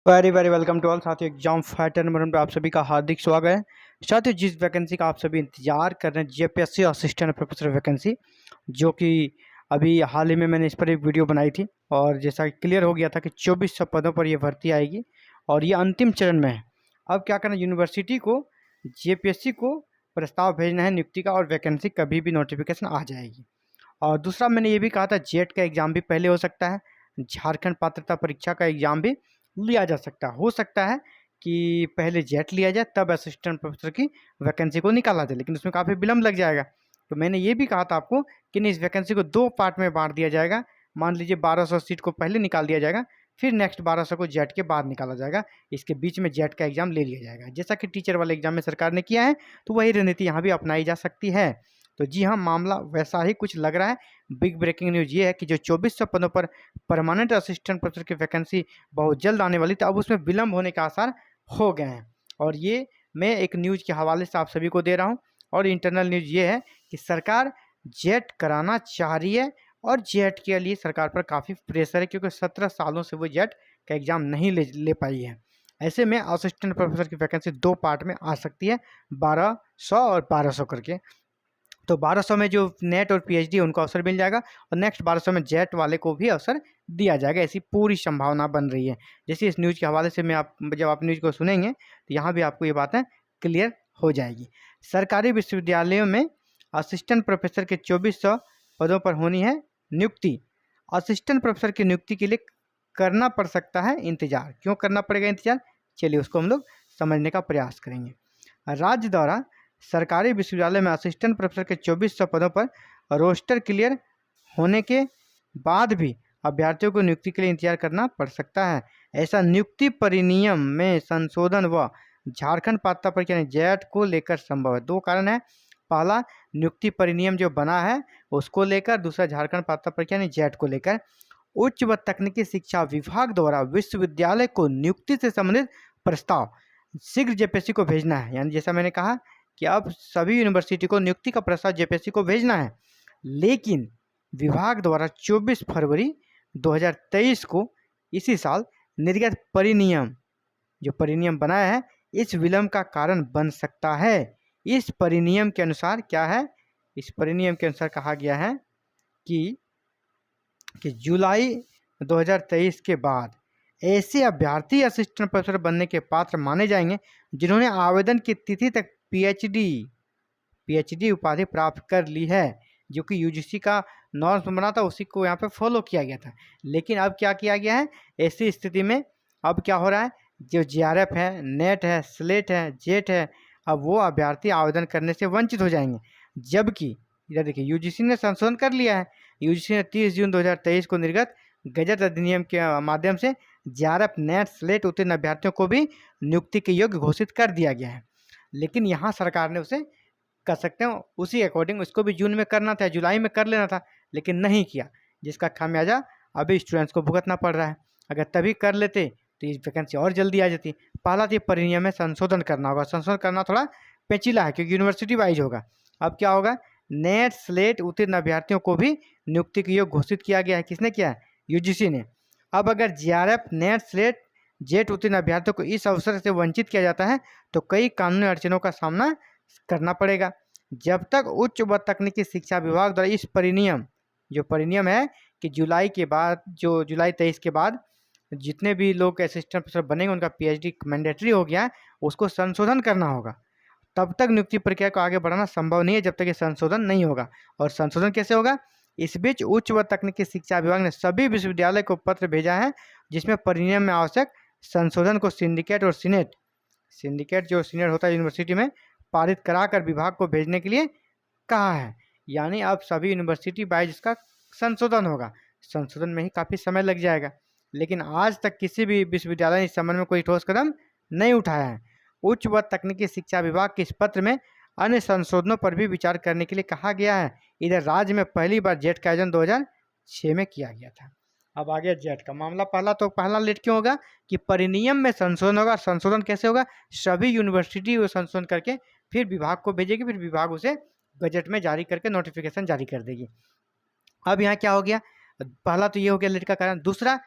Very very welcome to all साथियों। Exam fighter number 1 पे आप सभी का हार्दिक स्वागत है। साथियों, जिस वैकेंसी का आप सभी इंतजार कर रहे हैं, जेपीएससी असिस्टेंट प्रोफेसर वैकेंसी, जो कि अभी हाल ही में मैंने इस पर एक वीडियो बनाई थी और जैसा कि क्लियर हो गया था कि 2400 पदों पर यह भर्ती आएगी और ये अंतिम चरण में है। अब क्या करना, यूनिवर्सिटी को जेपीएससी को प्रस्ताव भेजना है नियुक्ति का और वैकेंसी कभी भी नोटिफिकेशन आ जाएगी। और दूसरा, मैंने ये भी कहा था जेट का एग्ज़ाम भी पहले हो सकता है, झारखंड पात्रता परीक्षा का एग्ज़ाम भी लिया जा सकता है। हो सकता है कि पहले जेट लिया जाए तब असिस्टेंट प्रोफेसर की वैकेंसी को निकाला जाए, लेकिन उसमें काफ़ी विलम्ब लग जाएगा। तो मैंने ये भी कहा था आपको कि नहीं, इस वैकेंसी को 2 पार्ट में बाँट दिया जाएगा। मान लीजिए 1200 सीट को पहले निकाल दिया जाएगा, फिर नेक्स्ट 1200 को जेट के बाद निकाला जाएगा। इसके बीच में जेट का एग्ज़ाम ले लिया जाएगा। जैसा कि टीचर वाले एग्ज़ाम में सरकार ने किया है, तो वही रणनीति यहाँ भी अपनाई जा सकती है। तो जी हाँ, मामला वैसा ही कुछ लग रहा है। बिग ब्रेकिंग न्यूज़ ये है कि जो 2400 पदों पर परमानेंट असिस्टेंट प्रोफेसर की वैकेंसी बहुत जल्द आने वाली थी, अब उसमें विलम्ब होने के आसार हो गए हैं। और ये मैं एक न्यूज़ के हवाले से आप सभी को दे रहा हूँ। और इंटरनल न्यूज़ ये है कि सरकार जेट कराना चाह रही है और जेट के लिए सरकार पर काफ़ी प्रेशर है, क्योंकि 17 सालों से वो जेट का एग्ज़ाम नहीं ले पाई है। ऐसे में असिस्टेंट प्रोफेसर की वैकेंसी 2 पार्ट में आ सकती है, 1200 और 1200 करके। तो 1200 में जो नेट और पीएचडी उनको अवसर मिल जाएगा और नेक्स्ट 1200 में जेट वाले को भी अवसर दिया जाएगा। ऐसी पूरी संभावना बन रही है। जैसे इस न्यूज़ के हवाले से जब आप न्यूज़ को सुनेंगे तो यहाँ भी आपको ये बातें क्लियर हो जाएगी। सरकारी विश्वविद्यालयों में असिस्टेंट प्रोफेसर के 2400 पदों पर होनी है नियुक्ति। असिस्टेंट प्रोफेसर की नियुक्ति के लिए करना पड़ सकता है इंतजार। क्यों करना पड़ेगा इंतजार, चलिए उसको हम लोग समझने का प्रयास करेंगे। राज्य द्वारा सरकारी विश्वविद्यालय में असिस्टेंट प्रोफेसर के 2400 पदों पर रोस्टर क्लियर होने के बाद भी अभ्यर्थियों को नियुक्ति के लिए इंतजार करना पड़ सकता है। ऐसा नियुक्ति परिनियम में संशोधन व झारखंड पात्रता परीक्षा यानी जेट को लेकर संभव है। 2 कारण है। पहला, नियुक्ति परिनियम जो बना है उसको लेकर, दूसरा झारखंड पात्रता परीक्षा यानी जेट को लेकर। उच्च व तकनीकी शिक्षा विभाग द्वारा विश्वविद्यालय को नियुक्ति से संबंधित प्रस्ताव शीघ्र जेपीएससी को भेजना है। यानी जैसा मैंने कहा कि अब सभी यूनिवर्सिटी को नियुक्ति का प्रस्ताव जेपीएससी को भेजना है, लेकिन विभाग द्वारा 24 फरवरी 2023 को इसी साल निर्गत परिनियम जो परिनियम बनाया है, इस विलम्ब का कारण बन सकता है। इस परिनियम के अनुसार क्या है, इस परिनियम के अनुसार कहा गया है कि जुलाई 2023 के बाद ऐसे अभ्यर्थी असिस्टेंट प्रोफेसर बनने के पात्र माने जाएंगे जिन्होंने आवेदन की तिथि तक पीएचडी उपाधि प्राप्त कर ली है, जो कि यूजीसी का नॉर्म्स बना था, उसी को यहाँ पे फॉलो किया गया था। लेकिन अब क्या किया गया है, ऐसी स्थिति में अब क्या हो रहा है, जो जीआरएफ है, नेट है, स्लेट है, जेट है, अब वो अभ्यर्थी आवेदन करने से वंचित हो जाएंगे। जबकि इधर देखिए, यूजीसी ने संशोधन कर लिया है। यूजीसी ने 30 जून 2023 को निर्गत गजट अधिनियम के माध्यम से जीआरएफ, नेट, स्लेट उत्तीर्ण अभ्यर्थियों को भी नियुक्ति के योग्य घोषित कर दिया गया है। लेकिन यहाँ सरकार ने उसे कर सकते हैं उसी अकॉर्डिंग, उसको भी जून में करना था, जुलाई में कर लेना था, लेकिन नहीं किया, जिसका खामियाजा अभी स्टूडेंट्स को भुगतना पड़ रहा है। अगर तभी कर लेते तो ये वैकेंसी और जल्दी आ जाती। पहला तो परिनियम में संशोधन करना होगा। संशोधन करना थोड़ा पेचीला है क्योंकि यूनिवर्सिटी वाइज होगा। अब क्या होगा, नेट, स्लेट उत्तीर्ण अभ्यर्थियों को भी नियुक्ति के योग्य घोषित किया गया है। किसने किया है? यूजीसी ने। अब अगर जीआरएफ, नेट, स्लेट, जेट उत्तीर्ण अभ्यर्थियों को इस अवसर से वंचित किया जाता है तो कई कानूनी अड़चनों का सामना करना पड़ेगा। जब तक उच्च व तकनीकी शिक्षा विभाग द्वारा इस परिनियम है कि जुलाई के बाद, जो जुलाई 23 के बाद जितने भी लोग असिस्टेंट प्रोफेसर बनेंगे उनका पीएचडी मैंडेटरी हो गया है, उसको संशोधन करना होगा। तब तक नियुक्ति प्रक्रिया को आगे बढ़ाना संभव नहीं है जब तक ये संशोधन नहीं होगा। और संशोधन कैसे होगा? इस बीच उच्च व तकनीकी शिक्षा विभाग ने सभी विश्वविद्यालय को पत्र भेजा है जिसमें परिनियम में आवश्यक संशोधन को सिंडिकेट और सिंडिकेट जो सीनियर होता है यूनिवर्सिटी में, पारित कराकर विभाग को भेजने के लिए कहा है। यानी अब सभी यूनिवर्सिटी वाइज इसका संशोधन होगा। संशोधन में ही काफ़ी समय लग जाएगा, लेकिन आज तक किसी भी विश्वविद्यालय ने इस संबंध में कोई ठोस कदम नहीं उठाया है। उच्च व तकनीकी शिक्षा विभाग के इस पत्र में अन्य संशोधनों पर भी विचार करने के लिए कहा गया है। इधर राज्य में पहली बार जेट का आयोजन 2006 में किया गया था। अब आ गया जेट का मामला। पहला लेट क्यों होगा कि परिनियम में संशोधन होगा। संशोधन कैसे होगा? सभी यूनिवर्सिटी वो संशोधन करके फिर विभाग को भेजेगी, फिर विभाग उसे गजट में जारी करके नोटिफिकेशन जारी कर देगी। अब यहाँ क्या हो गया, पहला तो ये हो गया लेट का कारण। दूसरा,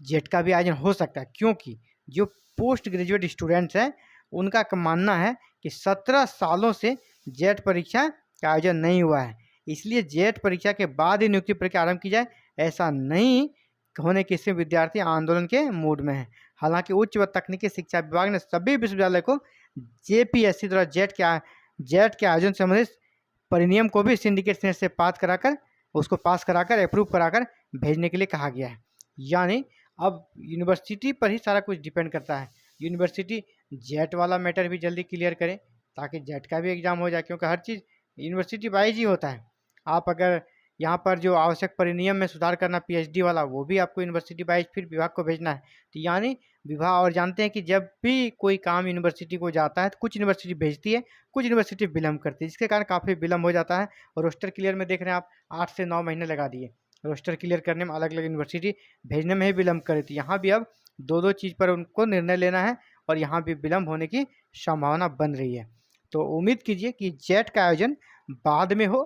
जेट का भी आयोजन हो सकता है, क्योंकि जो पोस्ट ग्रेजुएट स्टूडेंट्स हैं उनका मानना है कि 17 सालों से जेट परीक्षा का आयोजन नहीं हुआ है, इसलिए जेट परीक्षा के बाद ही नियुक्ति प्रक्रिया आरंभ की जाए, ऐसा नहीं होने के से विद्यार्थी आंदोलन के मूड में है। हालांकि उच्च व तकनीकी शिक्षा विभाग ने सभी विश्वविद्यालय को जेपीएससी द्वारा जेट के आयोजन से संबंधित परिनियम को भी सिंडिकेट सेनेट से पास कराकर अप्रूव कराकर भेजने के लिए कहा गया है। यानी अब यूनिवर्सिटी पर ही सारा कुछ डिपेंड करता है। यूनिवर्सिटी जेट वाला मैटर भी जल्दी क्लियर करे ताकि जेट का भी एग्ज़ाम हो जाए, क्योंकि हर चीज़ यूनिवर्सिटी वाइज ही होता है। आप अगर यहाँ पर जो आवश्यक परिनियम में सुधार करना पीएचडी वाला, वो भी आपको यूनिवर्सिटी वाइज फिर विभाग को भेजना है। तो यानी विभाग, और जानते हैं कि जब भी कोई काम यूनिवर्सिटी को जाता है तो कुछ यूनिवर्सिटी भेजती है, कुछ यूनिवर्सिटी विलम्ब करती है, जिसके कारण काफ़ी विलम्ब हो जाता है। और रोस्टर क्लियर में देख रहे हैं आप 8 से 9 महीने लगा दिए रोस्टर क्लियर करने में, अलग अलग यूनिवर्सिटी भेजने में ही विलम्ब कर रही थी। यहाँ भी अब दो चीज़ पर उनको निर्णय लेना है और यहाँ भी विलम्ब होने की संभावना बन रही है। तो उम्मीद कीजिए कि जेट का आयोजन बाद में हो,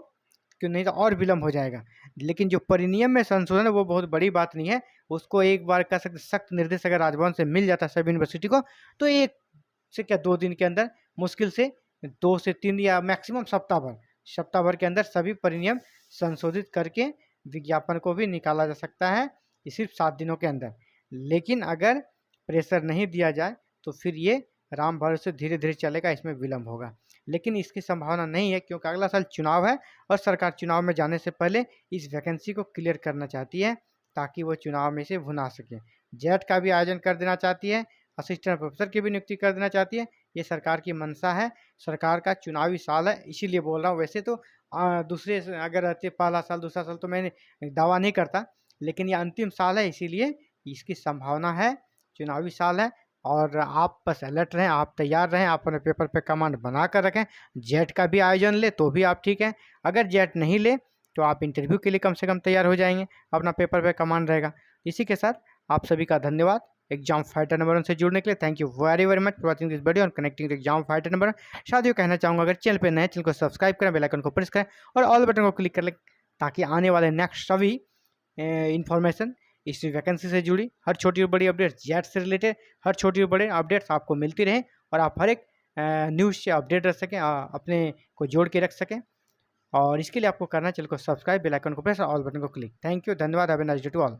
क्यों नहीं तो और विलम्ब हो जाएगा। लेकिन जो परिनियम में संशोधन है वो बहुत बड़ी बात नहीं है, उसको एक बार कह सकते सख्त निर्देश अगर राजभवन से मिल जाता है सभी यूनिवर्सिटी को, तो 1 से क्या 2 दिन के अंदर, मुश्किल से 2 से 3 या मैक्सिमम सप्ताह भर के अंदर सभी परिनियम संशोधित करके विज्ञापन को भी निकाला जा सकता है, ये सिर्फ 7 दिनों के अंदर। लेकिन अगर प्रेशर नहीं दिया जाए तो फिर ये राम भरोसे धीरे धीरे चलेगा, इसमें विलम्ब होगा। लेकिन इसकी संभावना नहीं है, क्योंकि अगला साल चुनाव है और सरकार चुनाव में जाने से पहले इस वैकेंसी को क्लियर करना चाहती है ताकि वो चुनाव में से भुना सके। जेट का भी आयोजन कर देना चाहती है, असिस्टेंट प्रोफेसर की भी नियुक्ति कर देना चाहती है। ये सरकार की मंशा है, सरकार का चुनावी साल है, इसीलिए बोल रहा हूँ। वैसे तो दूसरे अगर रहते पहला साल दूसरा साल तो मैं दावा नहीं करता, लेकिन ये अंतिम साल है, इसीलिए इसकी संभावना है, चुनावी साल है। और आप बस अलर्ट रहें, आप तैयार रहें, आप अपने पेपर पे कमांड बना कर रखें। जेट का भी आयोजन ले तो भी आप ठीक है, अगर जेट नहीं ले तो आप इंटरव्यू के लिए कम से कम तैयार हो जाएंगे, अपना पेपर पे कमांड रहेगा। इसी के साथ आप सभी का धन्यवाद एग्जाम फाइटर नंबर 1 से जुड़ने के लिए। Thank you very very much for watching this video on connecting exam fighter number 1। साथियों कहना चाहूँगा, अगर चैनल पे नए चैनल को सब्सक्राइब करें, बेल आइकन को प्रेस करें और ऑल बटन को क्लिक कर लें, ताकि आने वाले नेक्स्ट सभी इन्फॉर्मेशन इस वैकेंसी से जुड़ी हर छोटी और बड़ी अपडेट्स, जेट से रिलेटेड हर छोटी और बड़ी अपडेट्स आपको मिलती रहें और आप हर एक न्यूज़ से अपडेट रह सकें, अपने को जोड़ के रख सकें। और इसके लिए आपको करना है चैनल को सब्सक्राइब, बेल आइकन को प्रेस और ऑल बटन को क्लिक। थैंक यू, धन्यवाद, have a nice day to all.